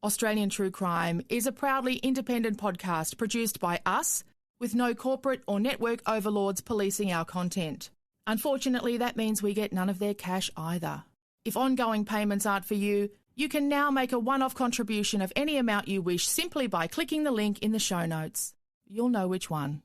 Australian True Crime is a proudly independent podcast produced by us, with no corporate or network overlords policing our content. Unfortunately, that means we get none of their cash either. If ongoing payments aren't for you, you can now make a one-off contribution of any amount you wish simply by clicking the link in the show notes. You'll know which one.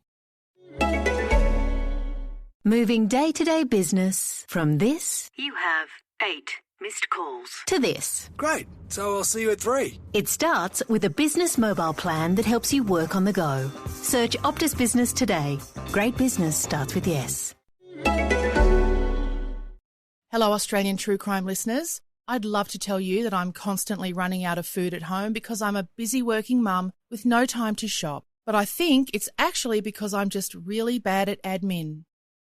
Moving day-to-day business from this. You have 8 missed calls. To this. Great, so I'll see you at 3. It starts with a business mobile plan that helps you work on the go. Search Optus Business today. Great business starts with yes. Hello, Australian True Crime listeners. I'd love to tell you that I'm constantly running out of food at home because I'm a busy working mum with no time to shop. But I think it's actually because I'm just really bad at admin.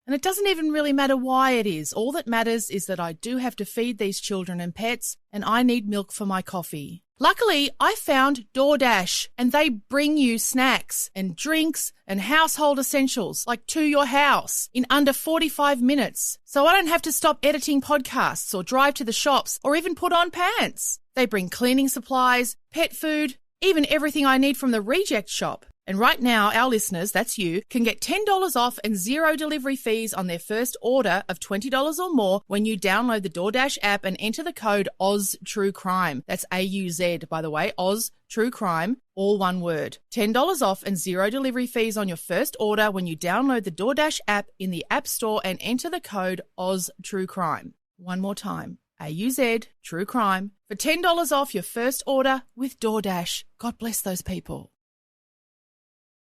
And it doesn't even really matter why it is. All that matters is that I do have to feed these children and pets, and I need milk for my coffee. Luckily, I found DoorDash, and they bring you snacks and drinks and household essentials, like to your house, in under 45 minutes. So I don't have to stop editing podcasts or drive to the shops or even put on pants. They bring cleaning supplies, pet food, even everything I need from the reject shop. And right now, our listeners, that's you, can get $10 off and 0 delivery fees on their first order of $20 or more when you download the DoorDash app and enter the code OzTrueCrime. That's AUZ, by the way, OzTrueCrime, all one word. $10 off and 0 delivery fees on your first order when you download the DoorDash app in the App Store and enter the code OzTrueCrime. One more time. AUZ, True Crime, for $10 off your first order with DoorDash. God bless those people.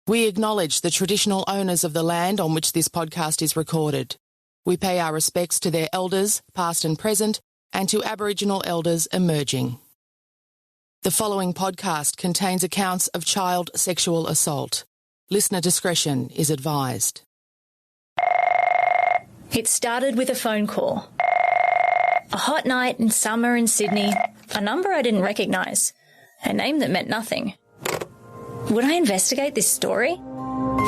We acknowledge the traditional owners of the land on which this podcast is recorded. We pay our respects to their elders, past and present, and to Aboriginal elders emerging. The following podcast contains accounts of child sexual assault. Listener discretion is advised. It started with a phone call. A hot night in summer in Sydney, a number I didn't recognise, a name that meant nothing. Would I investigate this story?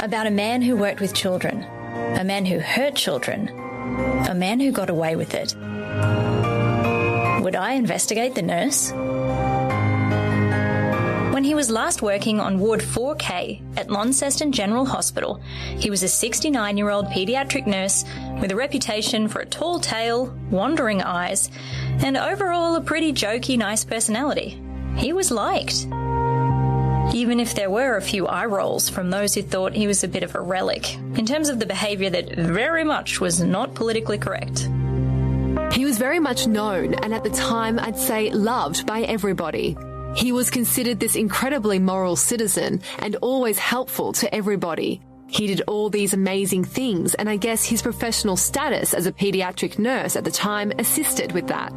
About a man who worked with children, a man who hurt children, a man who got away with it. Would I investigate the nurse? When he was last working on Ward 4K at Launceston General Hospital, he was a 69-year-old paediatric nurse with a reputation for a tall tale, wandering eyes, and overall a pretty jokey, nice personality. He was liked. Even if there were a few eye rolls from those who thought he was a bit of a relic, in terms of the behaviour that very much was not politically correct. He was very much known and at the time I'd say loved by everybody. He was considered this incredibly moral citizen and always helpful to everybody. He did all these amazing things and I guess his professional status as a paediatric nurse at the time assisted with that.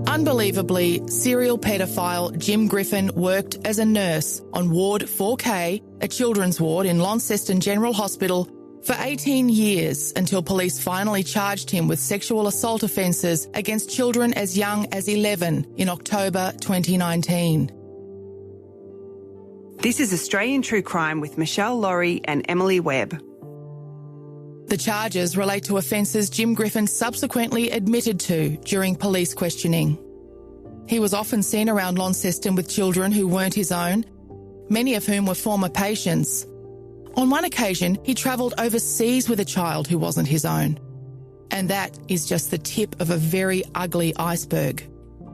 Unbelievably, serial paedophile Jim Griffin worked as a nurse on Ward 4K, a children's ward in Launceston General Hospital, for 18 years until police finally charged him with sexual assault offences against children as young as 11 in October 2019. This is Australian True Crime with Michelle Laurie and Emily Webb. The charges relate to offences Jim Griffin subsequently admitted to during police questioning. He was often seen around Launceston with children who weren't his own, many of whom were former patients. On one occasion, he travelled overseas with a child who wasn't his own. And that is just the tip of a very ugly iceberg.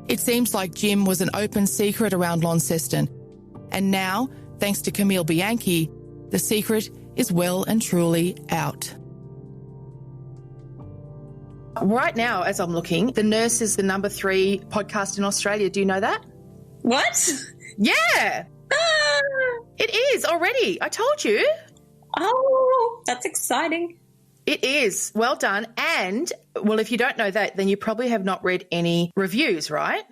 It seems like Jim was an open secret around Launceston. And now, thanks to Camille Bianchi, the secret is well and truly out. Right now, as I'm looking, The Nurse is the number 3 podcast in Australia. Do you know that? What? Yeah! It is already. I told you. Oh, that's exciting. It is. Well done. And, well, if you don't know that, then you probably have not read any reviews, right?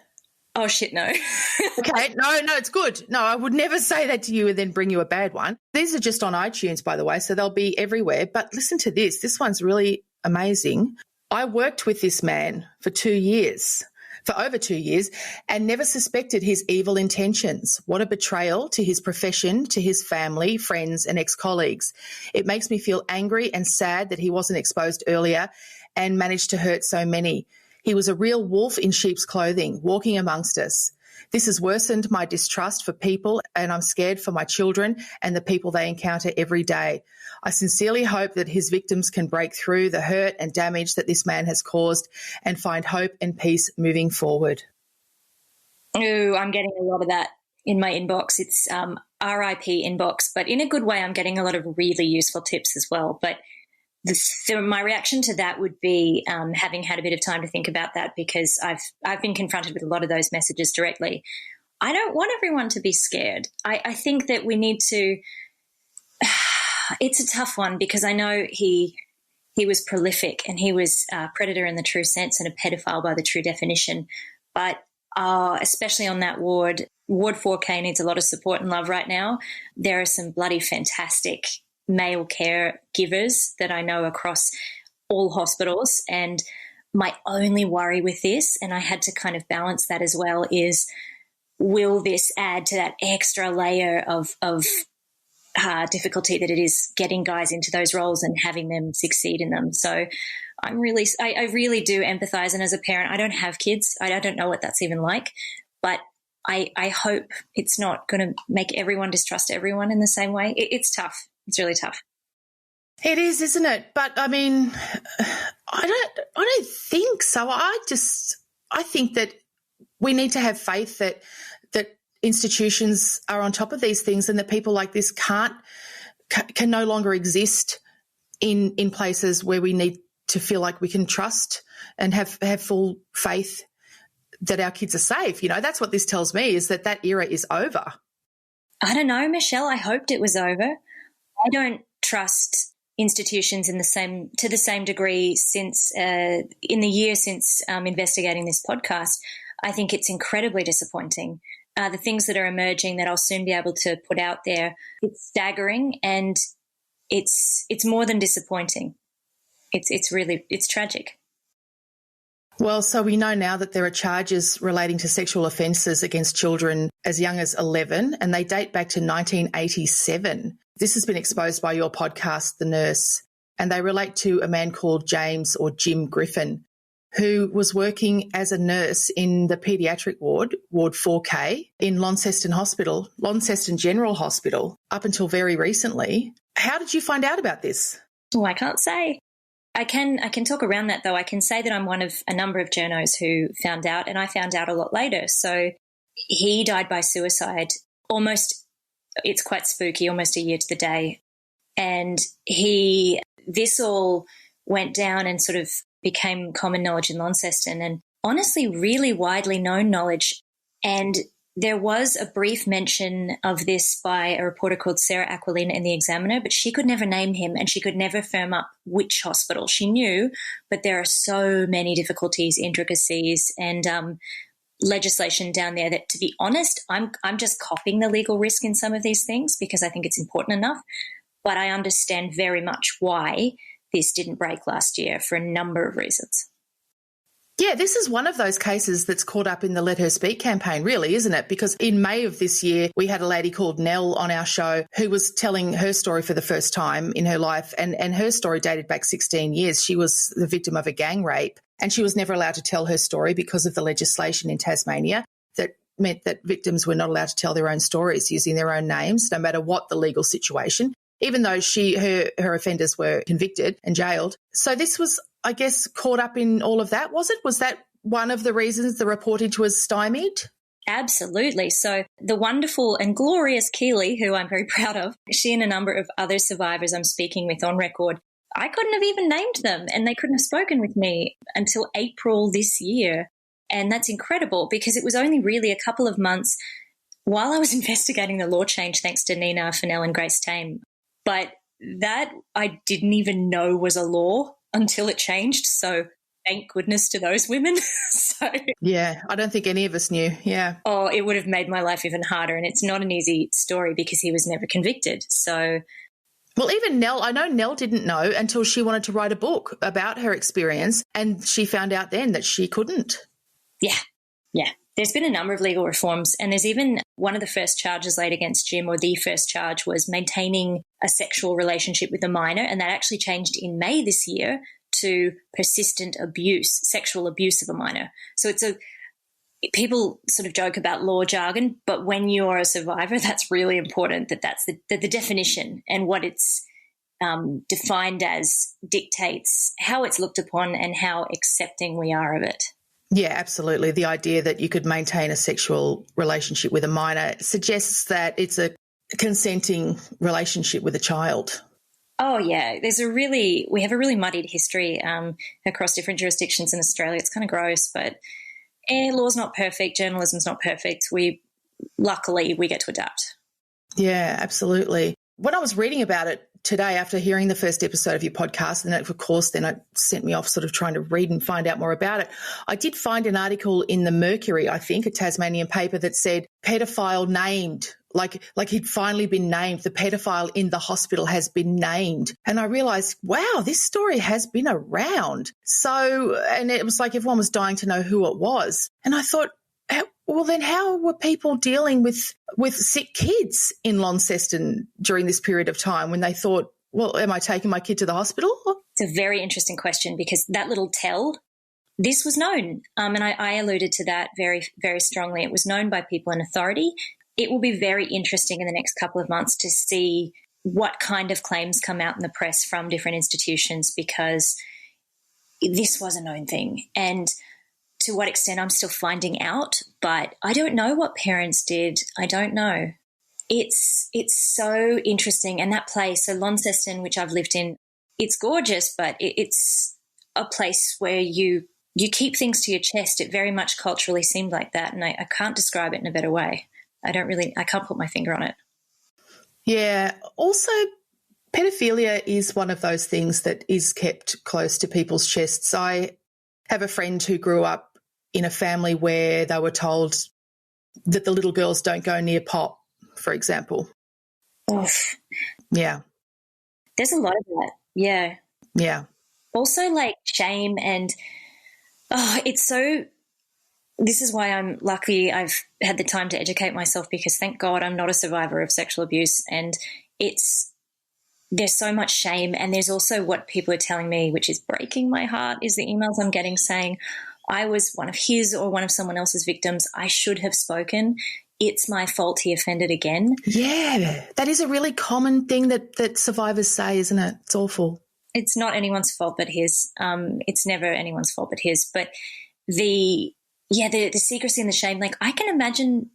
Oh, shit, no. Okay. No, it's good. No, I would never say that to you and then bring you a bad one. These are just on iTunes, by the way, so they'll be everywhere. But listen to this. This one's really amazing. I worked with this man for 2 years. for over 2 years and never suspected his evil intentions. What a betrayal to his profession, to his family, friends and ex-colleagues. It makes me feel angry and sad that he wasn't exposed earlier and managed to hurt so many. He was a real wolf in sheep's clothing, walking amongst us. This has worsened my distrust for people, and I'm scared for my children and the people they encounter every day. I sincerely hope that his victims can break through the hurt and damage that this man has caused and find hope and peace moving forward. Ooh, I'm getting a lot of that in my inbox. It's RIP inbox, but in a good way. I'm getting a lot of really useful tips as well. But my reaction to that would be having had a bit of time to think about that, because I've been confronted with a lot of those messages directly. I don't want everyone to be scared. I think that we need to it's a tough one, because I know he was prolific and he was a predator in the true sense and a pedophile by the true definition. But especially on that Ward 4K needs a lot of support and love right now. There are some bloody fantastic male care givers that I know across all hospitals. And my only worry with this, and I had to kind of balance that as well, is will this add to that extra layer of difficulty that it is getting guys into those roles and having them succeed in them. So I really do empathize. And as a parent, I don't have kids. I don't know what that's even like, but I hope it's not going to make everyone distrust everyone in the same way. It's tough. It's really tough. It is, isn't it? But I mean, I don't think so. I think that we need to have faith that institutions are on top of these things, and that people like this can no longer exist in places where we need to feel like we can trust and have full faith that our kids are safe. You know, that's what this tells me, is that era is over. I don't know, Michelle. I hoped it was over. I don't trust institutions to the same degree since in the year since investigating this podcast. I think it's incredibly disappointing. The things that are emerging that I'll soon be able to put out there, it's staggering, and it's more than disappointing. It's tragic. Well, so we know now that there are charges relating to sexual offences against children as young as 11, and they date back to 1987. This has been exposed by your podcast, The Nurse, and they relate to a man called James, or Jim Griffin, who was working as a nurse in the paediatric ward, Ward 4K, in Launceston General Hospital, up until very recently. How did you find out about this? Oh, I can't say. I can talk around that, though. I can say that I'm one of a number of journos who found out, and I found out a lot later. So he died by suicide almost, it's quite spooky, almost a year to the day. And this all went down and sort of became common knowledge in Launceston, and honestly really widely known knowledge. And there was a brief mention of this by a reporter called Sarah Aquilina in The Examiner, but she could never name him and she could never firm up which hospital. She knew, but there are so many difficulties, intricacies and legislation down there that, to be honest, I'm just copying the legal risk in some of these things because I think it's important enough. But I understand very much why this didn't break last year for a number of reasons. Yeah, this is one of those cases that's caught up in the Let Her Speak campaign, really, isn't it? Because in May of this year, we had a lady called Nell on our show who was telling her story for the first time in her life, and her story dated back 16 years. She was the victim of a gang rape, and she was never allowed to tell her story because of the legislation in Tasmania that meant that victims were not allowed to tell their own stories using their own names, no matter what the legal situation, even though her offenders were convicted and jailed. So this was, I guess, caught up in all of that, was it? Was that one of the reasons the reportage was stymied? Absolutely. So the wonderful and glorious Keely, who I'm very proud of, she and a number of other survivors I'm speaking with on record, I couldn't have even named them and they couldn't have spoken with me until April this year. And that's incredible because it was only really a couple of months while I was investigating the law change, thanks to Nina Fennell and Grace Tame. But that I didn't even know was a law until it changed. So thank goodness to those women. Yeah, I don't think any of us knew. Yeah. Oh, it would have made my life even harder. And it's not an easy story because he was never convicted. So. Well, even Nell, I know Nell didn't know until she wanted to write a book about her experience and she found out then that she couldn't. Yeah, Yeah. There's been a number of legal reforms, and there's even one of the first charges laid against Jim, or the first charge, was maintaining a sexual relationship with a minor, and that actually changed in May this year to persistent abuse, sexual abuse of a minor. So people sort of joke about law jargon, but when you're a survivor, that's really important, that's the definition, and what it's defined as dictates how it's looked upon and how accepting we are of it. Yeah, absolutely. The idea that you could maintain a sexual relationship with a minor suggests that it's a consenting relationship with a child. Oh, yeah. We have a really muddied history across different jurisdictions in Australia. It's kind of gross, but law's not perfect. Journalism's not perfect. Luckily, we get to adapt. Yeah, absolutely. When I was reading about it today, after hearing the first episode of your podcast, and of course then it sent me off sort of trying to read and find out more about it, I did find an article in the Mercury, I think, a Tasmanian paper, that said paedophile named, like he'd finally been named. The paedophile in the hospital has been named. And I realised, wow, this story has been around. So, and it was like everyone was dying to know who it was. And I thought, well, then how were people dealing with sick kids in Launceston during this period of time when they thought, well, am I taking my kid to the hospital? It's a very interesting question, because that little tell, this was known. And I alluded to that very, very strongly. It was known by people in authority. It will be very interesting in the next couple of months to see what kind of claims come out in the press from different institutions, because this was a known thing. And to what extent I'm still finding out, but I don't know what parents did. I don't know. It's so interesting. And that place, so Launceston, which I've lived in, it's gorgeous, but it's a place where you keep things to your chest. It very much culturally seemed like that, and I can't describe it in a better way. I can't put my finger on it. Yeah. Also, pedophilia is one of those things that is kept close to people's chests. I have a friend who grew up in a family where they were told that the little girls don't go near pop, for example. Oof. Yeah. There's a lot of that. Yeah. Yeah. Also, like, shame and, this is why I'm lucky I've had the time to educate myself, because thank God I'm not a survivor of sexual abuse, and there's so much shame. And there's also what people are telling me, which is breaking my heart, is the emails I'm getting saying, I was one of his or one of someone else's victims. I should have spoken. It's my fault he offended again. Yeah, that is a really common thing that survivors say, isn't it? It's awful. It's not anyone's fault but his. It's never anyone's fault but his. But the secrecy and the shame, like, I can imagine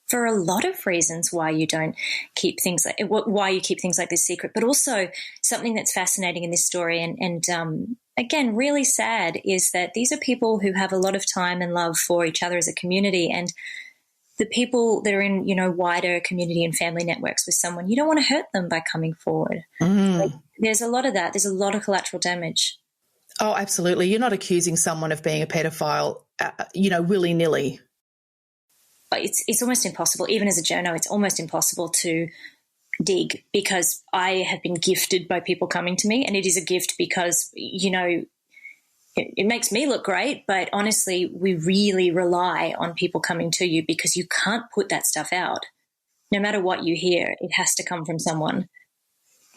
for a lot of reasons why you don't keep things why you keep things like this secret. But also something that's fascinating in this story and again, really sad, is that these are people who have a lot of time and love for each other as a community, and the people that are in, wider community and family networks with someone, you don't want to hurt them by coming forward. Mm. Like, there's a lot of that. There's a lot of collateral damage. Oh, absolutely. You're not accusing someone of being a pedophile, willy-nilly. It's almost impossible. Even as a journo, it's almost impossible to dig, because I have been gifted by people coming to me, and it is a gift because, it makes me look great, but honestly, we really rely on people coming to you, because you can't put that stuff out. No matter what you hear, it has to come from someone.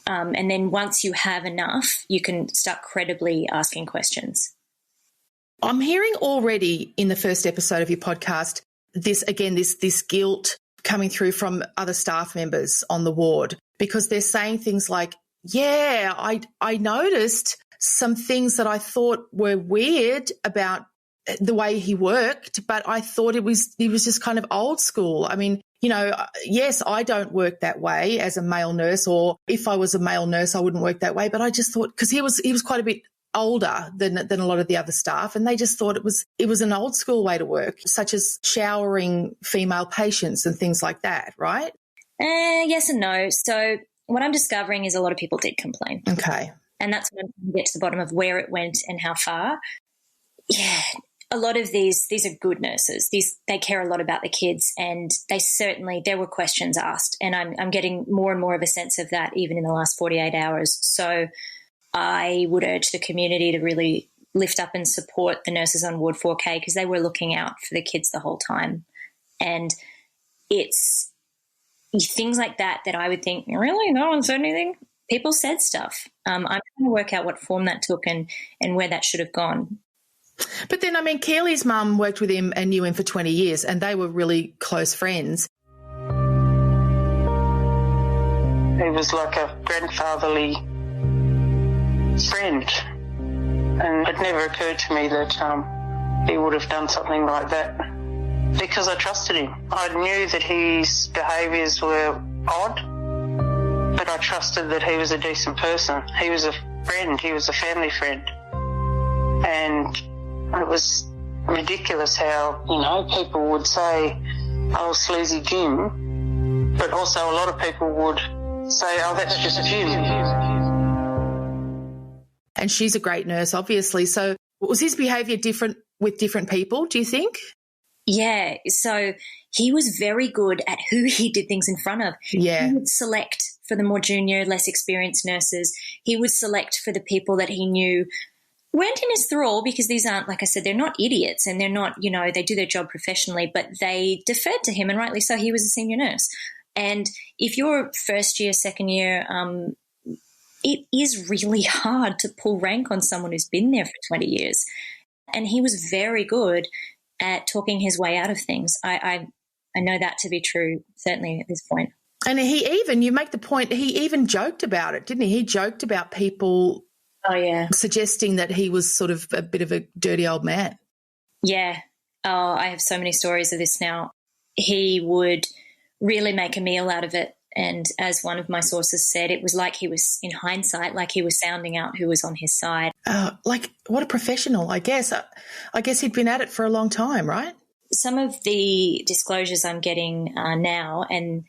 And then once you have enough, you can start credibly asking questions. I'm hearing already in the first episode of your podcast this guilt coming through from other staff members on the ward, because they're saying things like, yeah, I noticed some things that I thought were weird about the way he worked, but I thought he was just kind of old school. I mean, yes, I don't work that way as a male nurse, or if I was a male nurse, I wouldn't work that way. But I just thought, because he was quite a bit older than a lot of the other staff, and they just thought it was an old school way to work, such as showering female patients and things like that, right? Yes and no. So what I'm discovering is a lot of people did complain. Okay. And that's when we get to the bottom of where it went and how far. Yeah, a lot of these are good nurses. They care a lot about the kids, and there were questions asked, and I'm getting more and more of a sense of that even in the last 48 hours. So I would urge the community to really lift up and support the nurses on Ward 4K because they were looking out for the kids the whole time. And it's things like that I would think, really? No one said anything? People said stuff. I'm trying to work out what form that took and where that should have gone. But then, I mean, Keely's mum worked with him and knew him for 20 years and they were really close friends. He was like a grandfatherly friend, and it never occurred to me that he would have done something like that because I trusted him. I knew that his behaviours were odd, but I trusted that he was a decent person. He was a friend. He was a family friend. And it was ridiculous how, people would say, oh, sleazy Jim, but also a lot of people would say, oh, that's just Jim. And she's a great nurse, obviously. So was his behaviour different with different people, do you think? Yeah. So he was very good at who he did things in front of. Yeah. He would select for the more junior, less experienced nurses. He would select for the people that he knew weren't in his thrall, because these aren't, like I said, they're not idiots and they're not, they do their job professionally, but they deferred to him, and rightly so. He was a senior nurse. And if you're first year, second year, it is really hard to pull rank on someone who's been there for 20 years. And he was very good at talking his way out of things. I know that to be true, certainly at this point. And you make the point, he even joked about it, didn't he? He joked about people suggesting that he was sort of a bit of a dirty old man. Yeah. Oh, I have so many stories of this now. He would really make a meal out of it. And as one of my sources said, it was like he was, in hindsight, like he was sounding out who was on his side. Like, what a professional, I guess. I guess he'd been at it for a long time, right? Some of the disclosures I'm getting now, and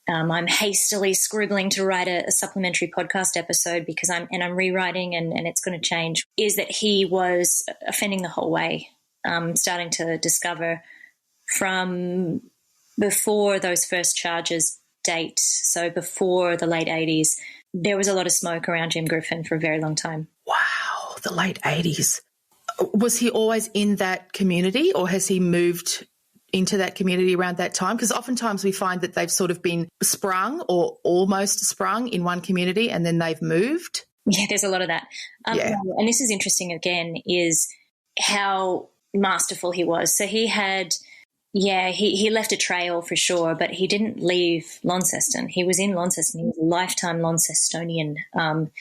I'm hastily scribbling to write a supplementary podcast episode because I'm rewriting and it's going to change, is that he was offending the whole way, starting to discover from before those first charges date, so before the late 80s, there was a lot of smoke around Jim Griffin for a very long time. Wow, the late 80s. Was he always in that community, or has he moved into that community around that time? Because oftentimes we find that they've sort of been sprung or almost sprung in one community and then they've moved. Yeah, there's a lot of that. And this is interesting again, is how masterful he was. So he had... Yeah, he left a trail for sure, but he didn't leave Launceston. He was in Launceston. He was a lifetime Launcestonian, and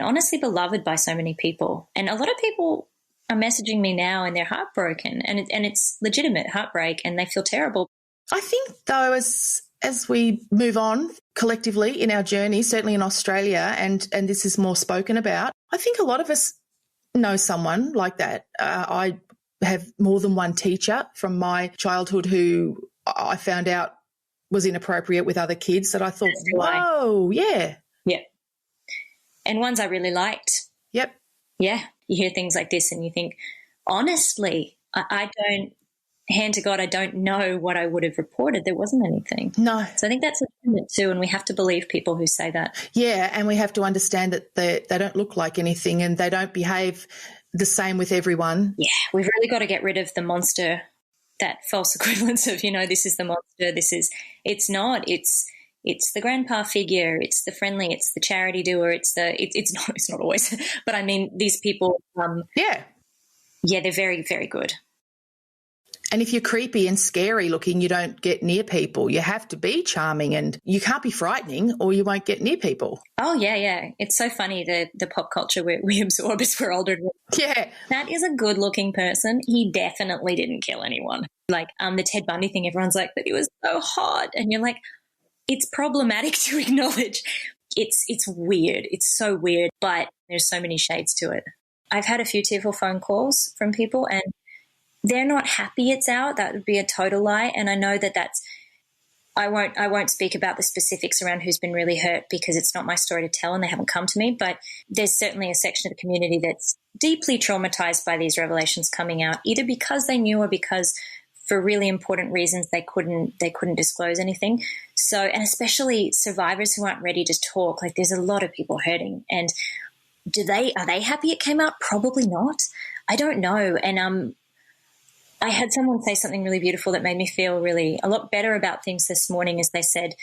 honestly beloved by so many people. And a lot of people are messaging me now and they're heartbroken, and it's legitimate heartbreak, and they feel terrible. I think, though, as we move on collectively in our journey, certainly in Australia, and this is more spoken about, I think a lot of us know someone like that. I have more than one teacher from my childhood who I found out was inappropriate with other kids that I thought, whoa, yeah. Yeah. And ones I really liked. Yep. Yeah. You hear things like this and you think, honestly, I don't, hand to God, I don't know what I would have reported. There wasn't anything. No. So I think that's legitimate too, and we have to believe people who say that. Yeah, and we have to understand that they don't look like anything and they don't behave the same with everyone. Yeah, we've really got to get rid of the monster, that false equivalence of, this is the monster, it's not, it's the grandpa figure, it's the friendly, it's the charity doer, it's not always, but I mean, these people, they're very, very good. And if you're creepy and scary looking, you don't get near people. You have to be charming, and you can't be frightening or you won't get near people. Oh, yeah. It's so funny, the pop culture we absorb as we're older. Yeah. That is a good-looking person. He definitely didn't kill anyone. Like the Ted Bundy thing, everyone's like, but he was so hot. And you're like, it's problematic to acknowledge. It's weird. It's so weird, but there's so many shades to it. I've had a few tearful phone calls from people, and they're not happy it's out. That would be a total lie. And I know that's I won't speak about the specifics around who's been really hurt because it's not my story to tell and they haven't come to me. But there's certainly a section of the community that's deeply traumatized by these revelations coming out, either because they knew or because for really important reasons they couldn't disclose anything. So, and especially survivors who aren't ready to talk. Like, there's a lot of people hurting, and Are they happy it came out? Probably not. I don't know. And I had someone say something really beautiful that made me feel really a lot better about things this morning, as they said,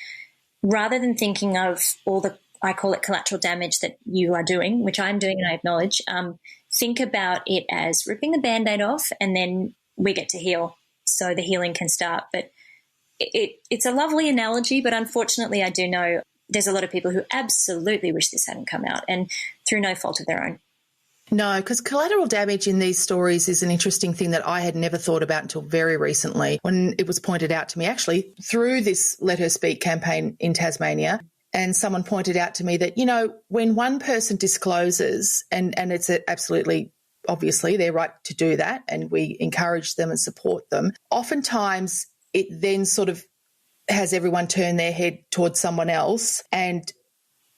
rather than thinking of all the, I call it collateral damage that you are doing, which I'm doing and I acknowledge, think about it as ripping the Band-Aid off and then we get to heal so the healing can start. But it's a lovely analogy, but unfortunately I do know there's a lot of people who absolutely wish this hadn't come out, and through no fault of their own. No, because collateral damage in these stories is an interesting thing that I had never thought about until very recently, when it was pointed out to me, actually, through this Let Her Speak campaign in Tasmania. And someone pointed out to me that, you know, when one person discloses, and it's absolutely, obviously, their right to do that, and we encourage them and support them, oftentimes it then sort of has everyone turn their head towards someone else and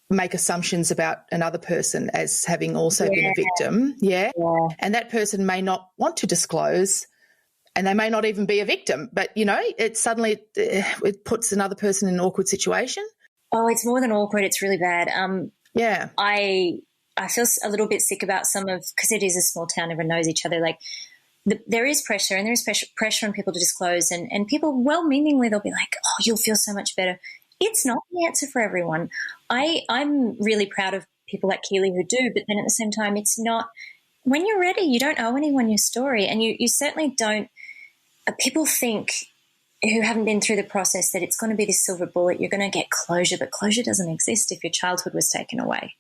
make assumptions about another person as having also been a victim. Yeah. And that person may not want to disclose, and they may not even be a victim, but, you know, it suddenly it puts another person in an awkward situation. Oh, it's more than awkward. It's really bad. Yeah. I feel a little bit sick about some of, because it is a small town, everyone knows each other. Like, there is pressure, and there is pressure on people to disclose, and people well-meaningly, they'll be like, oh, you'll feel so much better. It's not the answer for everyone. I'm really proud of people like Keely who do, but then at the same time, it's not, when you're ready, you don't owe anyone your story, and you certainly don't, people think who haven't been through the process that it's going to be this silver bullet, you're going to get closure, but closure doesn't exist if your childhood was taken away.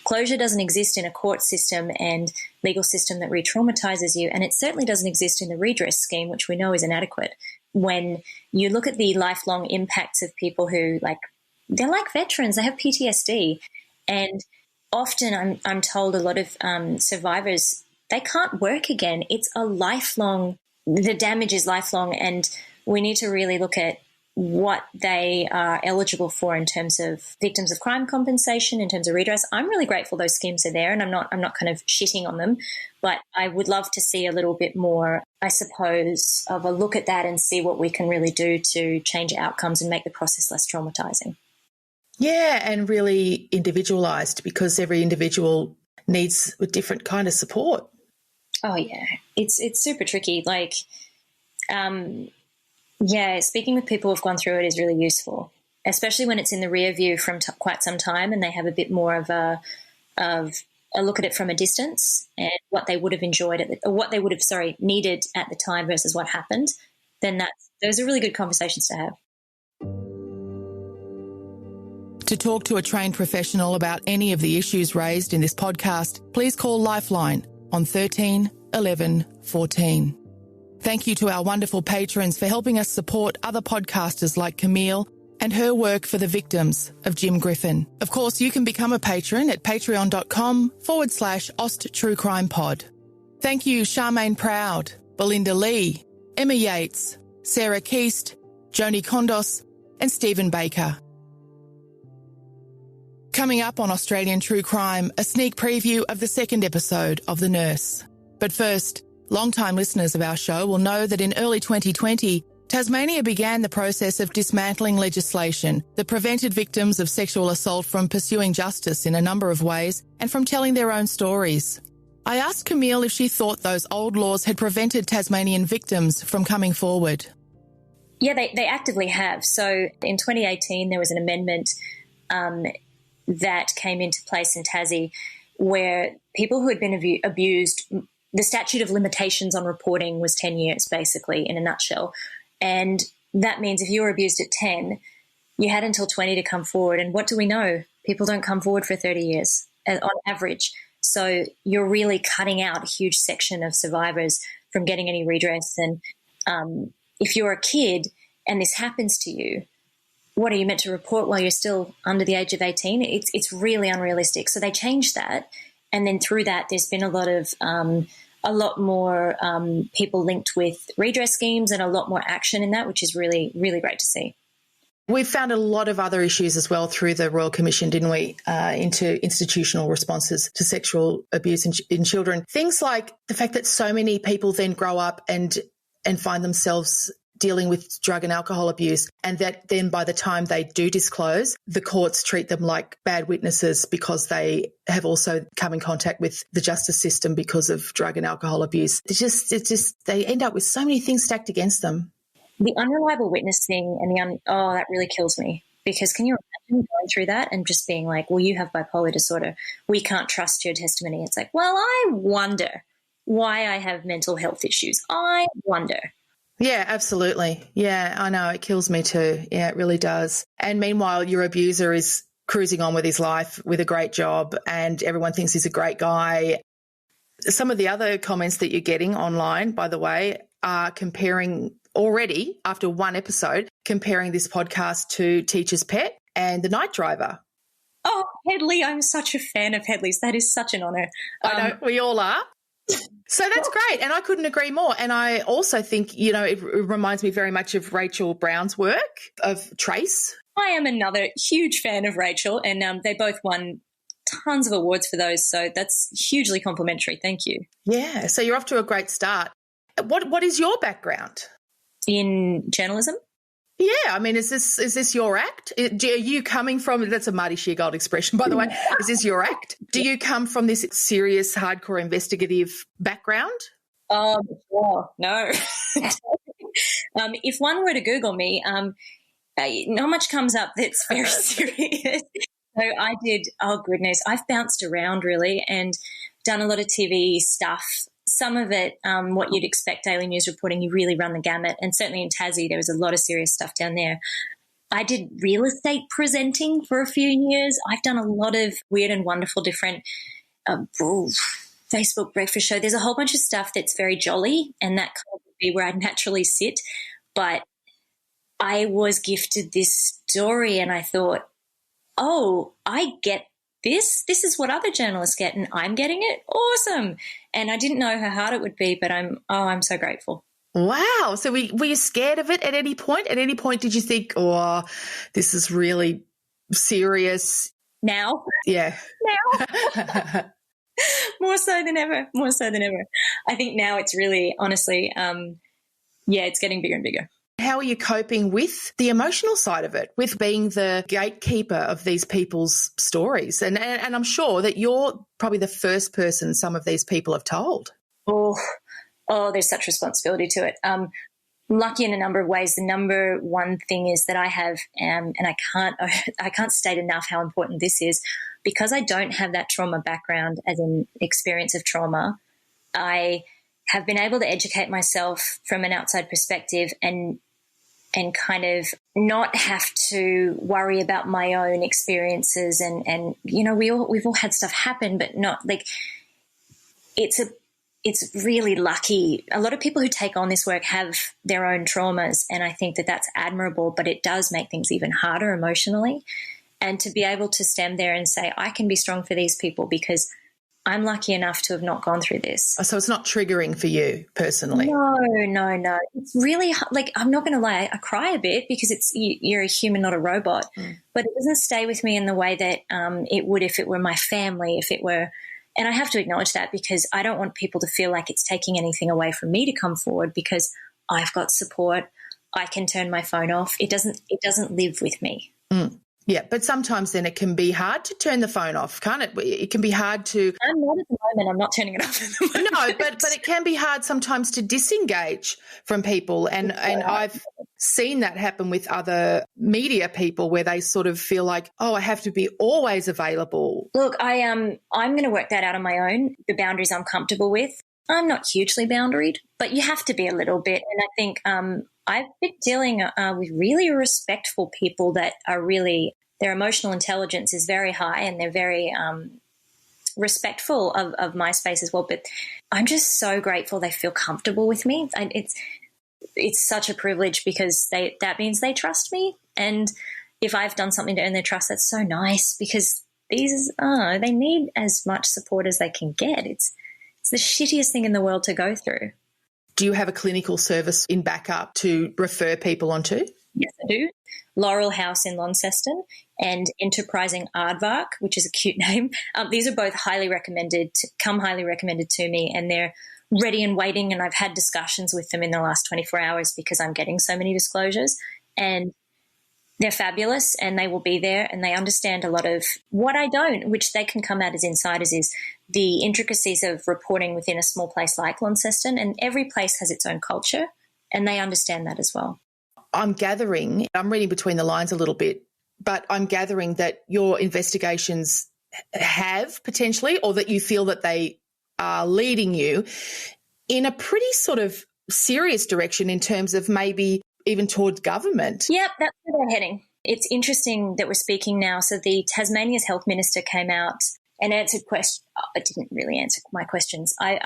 Closure doesn't exist in a court system and legal system that re-traumatizes you, and it certainly doesn't exist in the redress scheme, which we know is inadequate. When you look at the lifelong impacts of people who, like, they're like veterans, they have PTSD, and often I'm told a lot of survivors, they can't work again. It's a lifelong, the damage is lifelong, and we need to really look at what they are eligible for in terms of victims of crime compensation, in terms of redress. I'm really grateful those schemes are there, and I'm not kind of shitting on them, but I would love to see a little bit more, I suppose, of a look at that and see what we can really do to change outcomes and make the process less traumatizing. Yeah, and really individualised, because every individual needs a different kind of support. Oh yeah, it's super tricky. Like, yeah, speaking with people who've gone through it is really useful, especially when it's in the rear view from quite some time and they have a bit more of a look at it from a distance and what they would have enjoyed or what they would have, needed at the time versus what happened. Then those are really good conversations to have. To talk to a trained professional about any of the issues raised in this podcast, please call Lifeline on 13 11 14. Thank you to our wonderful patrons for helping us support other podcasters like Camille and her work for the victims of Jim Griffin. Of course, you can become a patron at patreon.com/AustTrueCrimePod. Thank you, Charmaine Proud, Belinda Lee, Emma Yates, Sarah Keast, Joni Kondos, and Stephen Baker. Coming up on Australian True Crime, a sneak preview of the second episode of The Nurse. But first, long-time listeners of our show will know that in early 2020, Tasmania began the process of dismantling legislation that prevented victims of sexual assault from pursuing justice in a number of ways and from telling their own stories. I asked Camille if she thought those old laws had prevented Tasmanian victims from coming forward. Yeah, they actively have. So in 2018, there was an amendment that came into place in Tassie where people who had been abused, the statute of limitations on reporting was 10 years, basically, in a nutshell. And that means if you were abused at 10, you had until 20 to come forward. And what do we know? People don't come forward for 30 years on average. So you're really cutting out a huge section of survivors from getting any redress. And if you're a kid and this happens to you, what are you meant to report while you're still under the age of 18? It's really unrealistic. So they changed that. And then through that, there's been a lot more people linked with redress schemes and a lot more action in that, which is really, really great to see. We've found a lot of other issues as well through the Royal Commission, didn't we, into institutional responses to sexual abuse in children. Things like the fact that so many people then grow up and find themselves dealing with drug and alcohol abuse, and that then by the time they do disclose, the courts treat them like bad witnesses because they have also come in contact with the justice system because of drug and alcohol abuse. They end up with so many things stacked against them. The unreliable witness thing and that really kills me, because can you imagine going through that and just being like, well, you have bipolar disorder, we can't trust your testimony. It's like, well, I wonder why I have mental health issues. I wonder. Yeah, absolutely. Yeah, I know. It kills me too. Yeah, it really does. And meanwhile, your abuser is cruising on with his life with a great job and everyone thinks he's a great guy. Some of the other comments that you're getting online, by the way, are comparing already, after one episode, comparing this podcast to Teacher's Pet and The Night Driver. Oh, Headley. I'm such a fan of Headley's. That is such an honour. I know, we all are. So that's great, and I couldn't agree more. And I also think, it reminds me very much of Rachel Brown's work, of Trace. I am another huge fan of Rachel, and they both won tons of awards for those, so that's hugely complimentary. Thank you. Yeah. So you're off to a great start. What is your background? In journalism? Yeah, I mean, is this your act? Are you coming from, that's a Marty Sheargold expression, by the way, is this your act? Do you come from this serious, hardcore investigative background? Oh, no. If one were to Google me, not much comes up that's very serious. So I did, I've bounced around really and done a lot of TV stuff. Some of it, what you'd expect, daily news reporting, you really run the gamut. And certainly in Tassie, there was a lot of serious stuff down there. I did real estate presenting for a few years. I've done a lot of weird and wonderful different Facebook breakfast show. There's a whole bunch of stuff that's very jolly, and that kind of would be where I'd naturally sit. But I was gifted this story and I thought, oh, I get this is what other journalists get and I'm getting it. Awesome. And I didn't know how hard it would be, but I'm so grateful. Wow. So were you scared of it at any point? At any point did you think, oh, this is really serious? Now? Yeah. Now? More so than ever. I think now it's really, honestly, it's getting bigger and bigger. How are you coping with the emotional side of it, with being the gatekeeper of these people's stories? And I'm sure that you're probably the first person some of these people have told. Oh, there's such responsibility to it. I'm lucky in a number of ways. The number one thing is that I have, and I can't state enough how important this is, because I don't have that trauma background as an experience of trauma. I have been able to educate myself from an outside perspective and kind of not have to worry about my own experiences. And we've all had stuff happen, but not like it's really lucky. A lot of people who take on this work have their own traumas, and I think that that's admirable, but it does make things even harder emotionally. And to be able to stand there and say, I can be strong for these people because I'm lucky enough to have not gone through this. So it's not triggering for you personally? No. It's really, I'm not going to lie, I cry a bit because you're a human, not a robot. But it doesn't stay with me in the way that it would if it were my family, and I have to acknowledge that because I don't want people to feel like it's taking anything away from me to come forward, because I've got support. I can turn my phone off. It doesn't live with me. Yeah, but sometimes then it can be hard to turn the phone off, can't it? It can be hard to... I'm not at the moment. I'm not turning it off at the moment. No, but it can be hard sometimes to disengage from people. And I've seen that happen with other media people where they sort of feel like, oh, I have to be always available. Look, I'm going to work that out on my own, the boundaries I'm comfortable with. I'm not hugely boundaried, but you have to be a little bit. And I think I've been dealing with really respectful people that are really, their emotional intelligence is very high and they're very respectful of my space as well. But I'm just so grateful they feel comfortable with me. And it's such a privilege because that means they trust me. And if I've done something to earn their trust, that's so nice because they need as much support as they can get. It's the shittiest thing in the world to go through. Do you have a clinical service in backup to refer people onto? Yes, I do. Laurel House in Launceston and Enterprising Aardvark, which is a cute name. These are both highly recommended to me, and they're ready and waiting, and I've had discussions with them in the last 24 hours because I'm getting so many disclosures, and they're fabulous and they will be there and they understand a lot of what I don't, which they can come out as insiders, is the intricacies of reporting within a small place like Launceston, and every place has its own culture and they understand that as well. I'm gathering, I'm reading between the lines a little bit, but I'm gathering that your investigations have potentially, or that you feel that they are leading you in a pretty sort of serious direction in terms of maybe even towards government. Yep, that's where they're heading. It's interesting that we're speaking now. So the Tasmania's health minister came out and answered questions. It didn't really answer my questions. I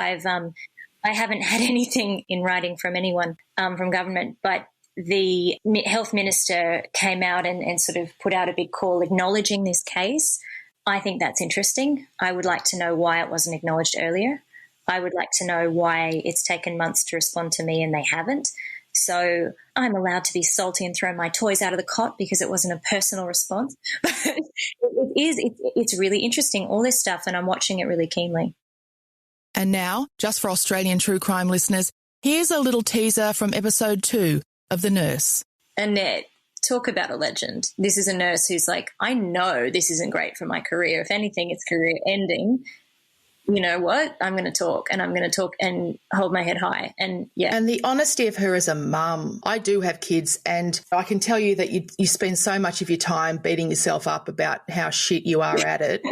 haven't had anything in writing from anyone from government, but the health minister came out and sort of put out a big call acknowledging this case. I think that's interesting. I would like to know why it wasn't acknowledged earlier. I would like to know why it's taken months to respond to me and they haven't. So I'm allowed to be salty and throw my toys out of the cot because it wasn't a personal response. But it's really interesting, all this stuff, and I'm watching it really keenly. And now, just for Australian true crime listeners, here's a little teaser from episode 2 of The Nurse. Annette, talk about a legend. This is a nurse who's like, I know this isn't great for my career. If anything, it's career ending. You know what? I'm going to talk, and I'm going to talk and hold my head high. And yeah. And the honesty of her as a mum. I do have kids, and I can tell you that you spend so much of your time beating yourself up about how shit you are at it,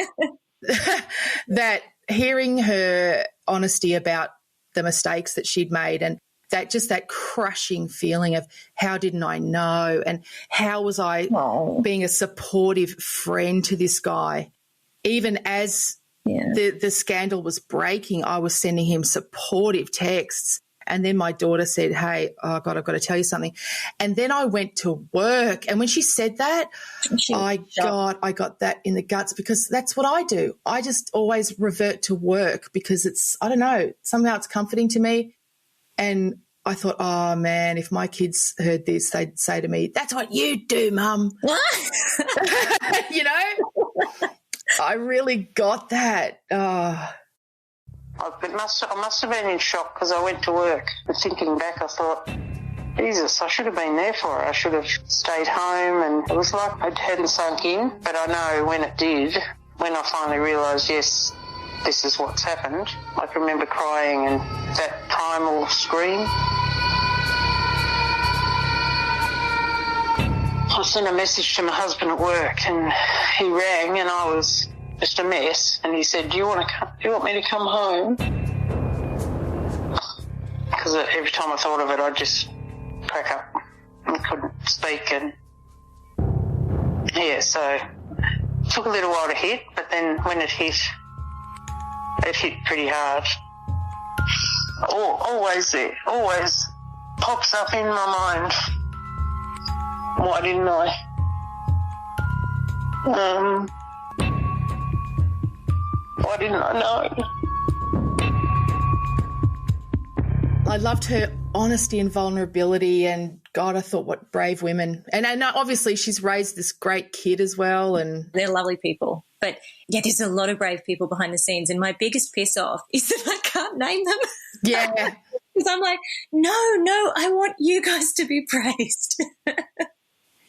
that hearing her honesty about the mistakes that she'd made, and that crushing feeling of how didn't I know, and how was I being a supportive friend to this guy, even as the scandal was breaking, I was sending him supportive texts. And then my daughter said, hey, oh, God, I've got to tell you something. And then I went to work. And when she said that, I got that in the guts, because that's what I do. I just always revert to work because it's, I don't know, somehow it's comforting to me. And I thought, oh, man, if my kids heard this, they'd say to me, that's what you do, Mum. You know? I really got that. Oh. I must have been in shock because I went to work. And thinking back, I thought, Jesus, I should have been there for her. I should have stayed home, and it was like it hadn't sunk in. But I know when it did, when I finally realised, yes, this is what's happened, I can remember crying and that primal scream. I sent a message to my husband at work, and he rang, and I was just a mess. And he said, "Do you want me to come home?" Because every time I thought of it, I'd just crack up and couldn't speak. And yeah, so it took a little while to hit, but then when it hit pretty hard. Always there, always pops up in my mind. Why didn't I? Why didn't I know? I loved her honesty and vulnerability, and God, I thought, what brave women. And obviously she's raised this great kid as well. And they're lovely people. But yeah, there's a lot of brave people behind the scenes, and my biggest piss off is that I can't name them. Yeah. Because I'm like, no, I want you guys to be praised.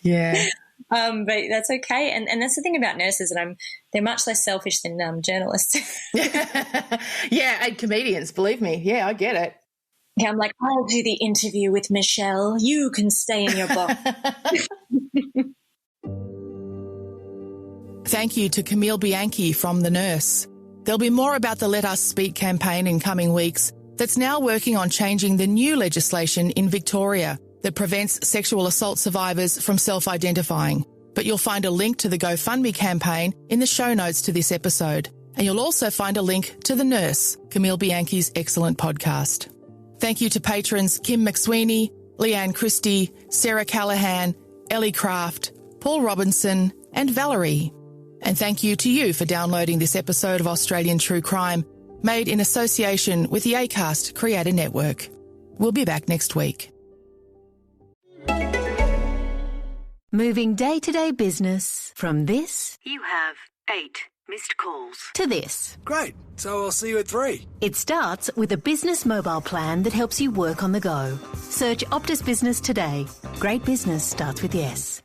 Yeah. But that's okay. And that's the thing about nurses, and they're much less selfish than journalists. Yeah, and comedians, believe me. Yeah, I get it. Yeah, I'm like, I'll do the interview with Michelle. You can stay in your box. Thank you to Camille Bianchi from The Nurse. There'll be more about the Let Us Speak campaign in coming weeks that's now working on changing the new legislation in Victoria that prevents sexual assault survivors from self-identifying. But you'll find a link to the GoFundMe campaign in the show notes to this episode. And you'll also find a link to The Nurse, Camille Bianchi's excellent podcast. Thank you to patrons Kim McSweeney, Leanne Christie, Sarah Callahan, Ellie Craft, Paul Robinson and Valerie. And thank you to you for downloading this episode of Australian True Crime, made in association with the Acast Creator Network. We'll be back next week. Moving day-to-day business from this You have 8 Missed calls. To this. Great. So I'll see you at 3. It starts with a business mobile plan that helps you work on the go. Search Optus Business today. Great business starts with yes.